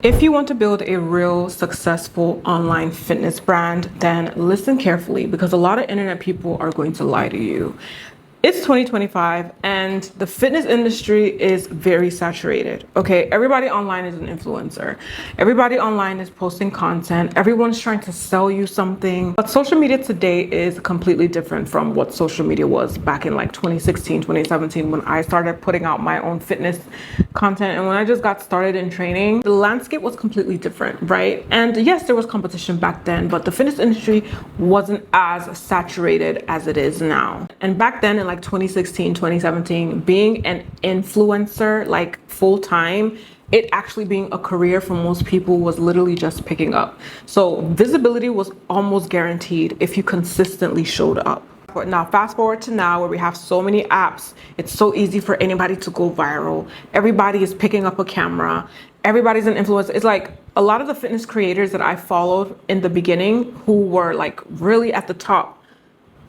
If you want to build a real successful online fitness brand, then listen carefully because a lot of internet people are going to lie to you. It's 2025 and the fitness industry is very saturated. Okay, everybody online is an influencer. Everybody online is posting content. Everyone's trying to sell you something. But social media today is completely different from what social media was back in like 2016, 2017 when I started putting out my own fitness content and when I just got started in training. The landscape was completely different, right? And yes, there was competition back then, but the fitness industry wasn't as saturated as it is now. And back then in like 2016, 2017, being an influencer like full time, it actually being a career for most people was literally just picking up. So visibility was almost guaranteed if you consistently showed up. But now fast forward to now where we have so many apps, it's so easy for anybody to go viral. Everybody is picking up a camera. Everybody's an influencer. It's like a lot of the fitness creators that I followed in the beginning who were like really at the top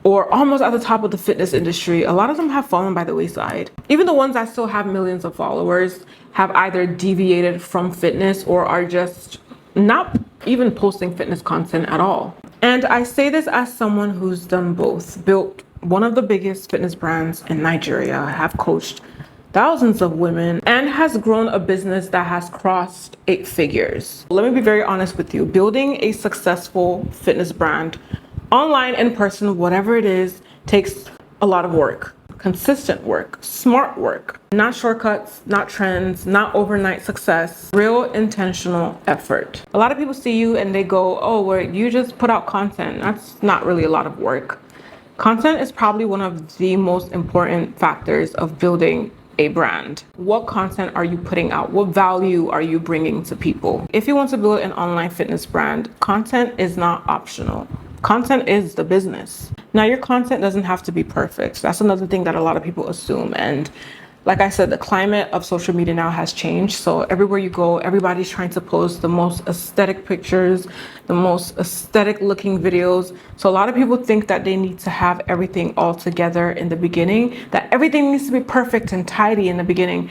or almost at the top of the fitness industry, a lot of them have fallen by the wayside. Even the ones that still have millions of followers have either deviated from fitness or are just not even posting fitness content at all. And I say this as someone who's done both, built one of the biggest fitness brands in Nigeria, have coached thousands of women, and has grown a business that has crossed 8 figures. Let me be very honest with you, building a successful fitness brand online, in person, whatever it is, takes a lot of work, consistent work, smart work, not shortcuts, not trends, not overnight success, real intentional effort. A lot of people see you and they go, oh, well, you just put out content. That's not really a lot of work. Content is probably one of the most important factors of building a brand. What content are you putting out? What value are you bringing to people? If you want to build an online fitness brand, content is not optional. Content is the business. Now, your content doesn't have to be perfect. That's another thing that a lot of people assume. And like I said, the climate of social media now has changed. So everywhere you go, everybody's trying to post the most aesthetic pictures, the most aesthetic looking videos. So a lot of people think that they need to have everything all together in the beginning, that everything needs to be perfect and tidy in the beginning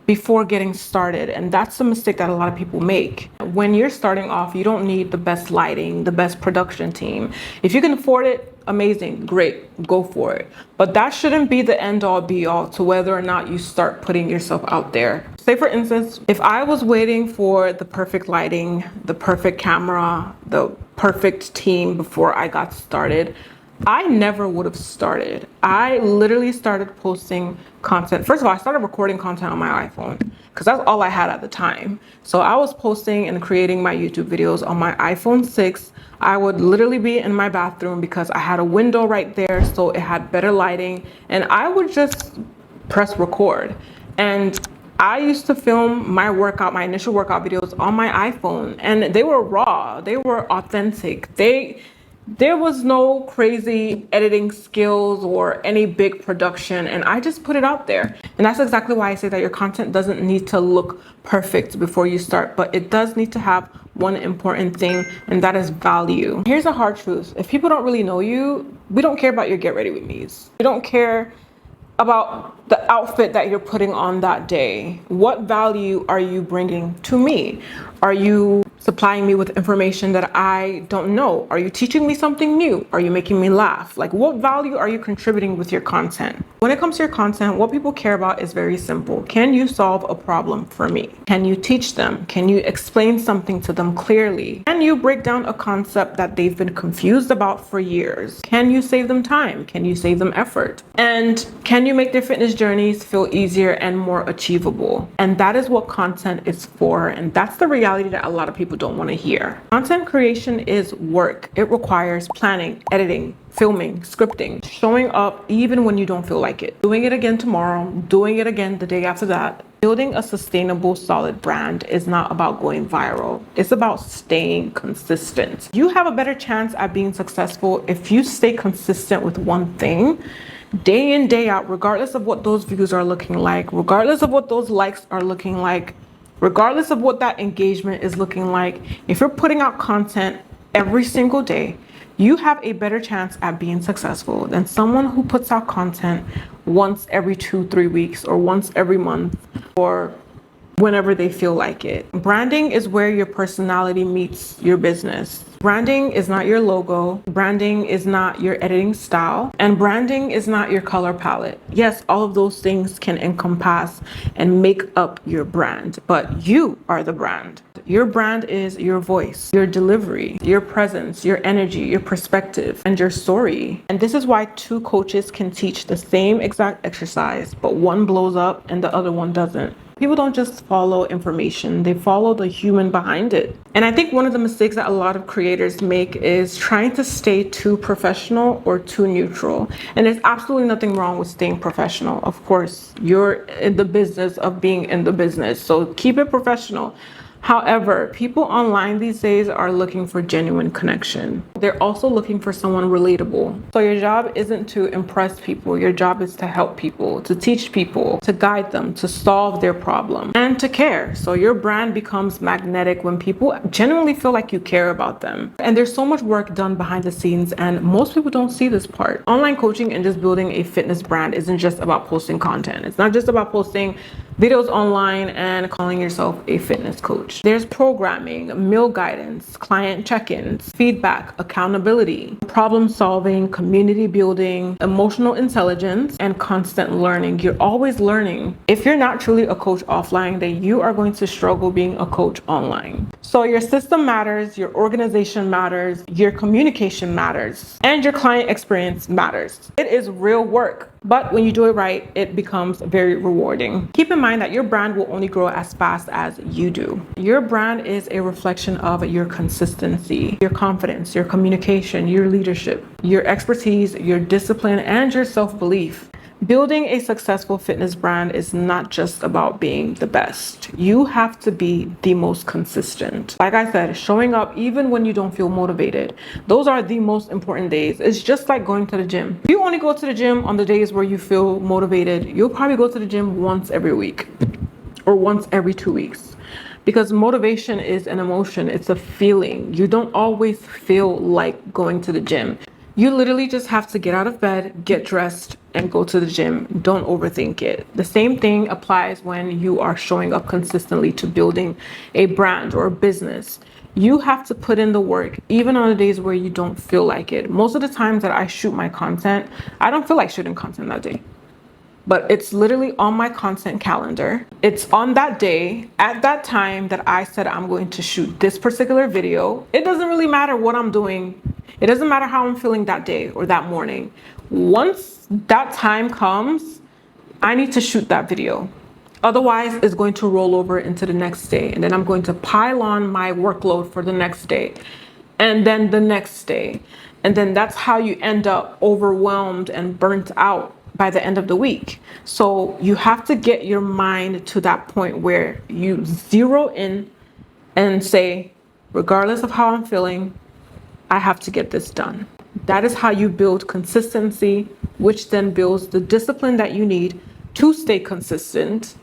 before getting started. And that's the mistake that a lot of people make. When you're starting off, you don't need the best lighting, the best production team. If you can afford it, amazing, great, go for it. But that shouldn't be the end all be all to whether or not you start putting yourself out there. Say for instance, if I was waiting for the perfect lighting, the perfect camera, the perfect team before I got started, I never would have started. I literally started posting content. First of all, I started recording content on my iPhone because that's all I had at the time. So I was posting and creating my YouTube videos on my iPhone 6. I would literally be in my bathroom because I had a window right there, so it had better lighting, and I would just press record. And I used to film my initial workout videos on my iPhone, and they were raw, they were authentic. There was no crazy editing skills or any big production, and I just put it out there. And that's exactly why I say that your content doesn't need to look perfect before you start, but it does need to have one important thing, and that is value. Here's a hard truth. If people don't really know you, we don't care about your get ready with me's. We don't care about the outfit that you're putting on that day. What value are you bringing to me? Are you supplying me with information that I don't know? Are you teaching me something new? Are you making me laugh? Like, what value are you contributing with your content? When it comes to your content, what people care about is very simple. Can you solve a problem for me? Can you teach them? Can you explain something to them clearly? Can you break down a concept that they've been confused about for years? Can you save them time? Can you save them effort? And can you make their fitness journeys feel easier and more achievable? And that is what content is for. And that's the reality that a lot of people don't want to hear. Content creation is work. It requires planning, editing, filming, scripting, showing up even when you don't feel like it, doing it again tomorrow, doing it again the day after that. Building a sustainable, solid brand is not about going viral. It's about staying consistent. You have a better chance at being successful if you stay consistent with one thing day in, day out, regardless of what those views are looking like, regardless of what those likes are looking like, regardless of what that engagement is looking like. If you're putting out content every single day, you have a better chance at being successful than someone who puts out content once every 2-3 weeks or once every month or whenever they feel like it. Branding is where your personality meets your business. Branding is not your logo. Branding is not your editing style. And branding is not your color palette. Yes, all of those things can encompass and make up your brand, but you are the brand. Your brand is your voice, your delivery, your presence, your energy, your perspective, and your story. And this is why two coaches can teach the same exact exercise, but one blows up and the other one doesn't. People don't just follow information, they follow the human behind it. And I think one of the mistakes that a lot of creators make is trying to stay too professional or too neutral. And there's absolutely nothing wrong with staying professional. Of course, you're in the business of being in the business, so keep it professional. However, people online these days are looking for genuine connection. They're also looking for someone relatable. So your job isn't to impress people. Your job is to help people, to teach people, to guide them, to solve their problem, and to care. So your brand becomes magnetic when people genuinely feel like you care about them. And there's so much work done behind the scenes, and most people don't see this part. Online coaching and just building a fitness brand isn't just about posting content. It's not just about posting videos online and calling yourself a fitness coach. There's programming, meal guidance, client check-ins, feedback, accountability, problem solving, community building, emotional intelligence, and constant learning. You're always learning. If you're not truly a coach offline, then you are going to struggle being a coach online. So your system matters, your organization matters, your communication matters, and your client experience matters. It is real work, but when you do it right, it becomes very rewarding. Keep in mind that your brand will only grow as fast as you do. Your brand is a reflection of your consistency, your confidence, your communication, your leadership, your expertise, your discipline, and your self-belief. Building a successful fitness brand is not just about being the best. You have to be the most consistent. Like I said, showing up even when you don't feel motivated. Those are the most important days. It's just like going to the gym. If you only go to the gym on the days where you feel motivated, you'll probably go to the gym once every week or once every 2 weeks. Because motivation is an emotion, it's a feeling. You don't always feel like going to the gym. You literally just have to get out of bed, get dressed, and go to the gym. Don't overthink it. The same thing applies when you are showing up consistently to building a brand or a business. You have to put in the work, even on the days where you don't feel like it. Most of the times that I shoot my content, I don't feel like shooting content that day. But it's literally on my content calendar. It's on that day, at that time that I said I'm going to shoot this particular video. It doesn't really matter what I'm doing. It doesn't matter how I'm feeling that day or that morning. Once that time comes, I need to shoot that video. Otherwise, it's going to roll over into the next day. And then I'm going to pile on my workload for the next day. And then the next day. And then that's how you end up overwhelmed and burnt out by the end of the week. So you have to get your mind to that point where you zero in and say, regardless of how I'm feeling, I have to get this done. That is how you build consistency, which then builds the discipline that you need to stay consistent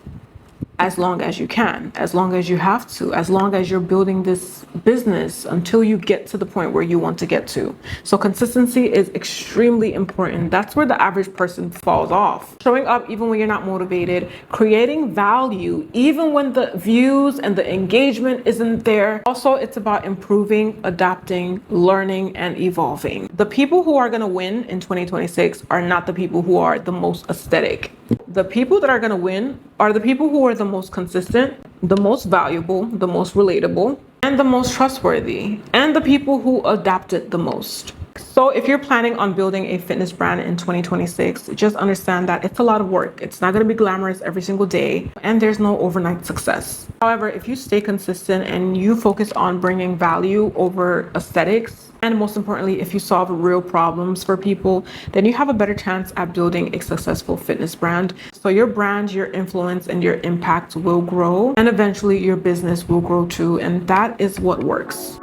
as long as you can, as long as you have to, as long as you're building this business until you get to the point where you want to get to. So consistency is extremely important. That's where the average person falls off. Showing up even when you're not motivated, creating value even when the views and the engagement isn't there. Also, it's about improving, adapting, learning, and evolving. The people who are going to win in 2026 are not the people who are the most aesthetic. The people that are going to win are the people who are the most consistent, the most valuable, the most relatable, and the most trustworthy, and the people who adapted the most. So if you're planning on building a fitness brand in 2026, just understand that it's a lot of work. It's not going to be glamorous every single day, and there's no overnight success. However, if you stay consistent and you focus on bringing value over aesthetics, and most importantly, if you solve real problems for people, then you have a better chance at building a successful fitness brand. So your brand, your influence, and your impact will grow, and eventually your business will grow too. And that is what works.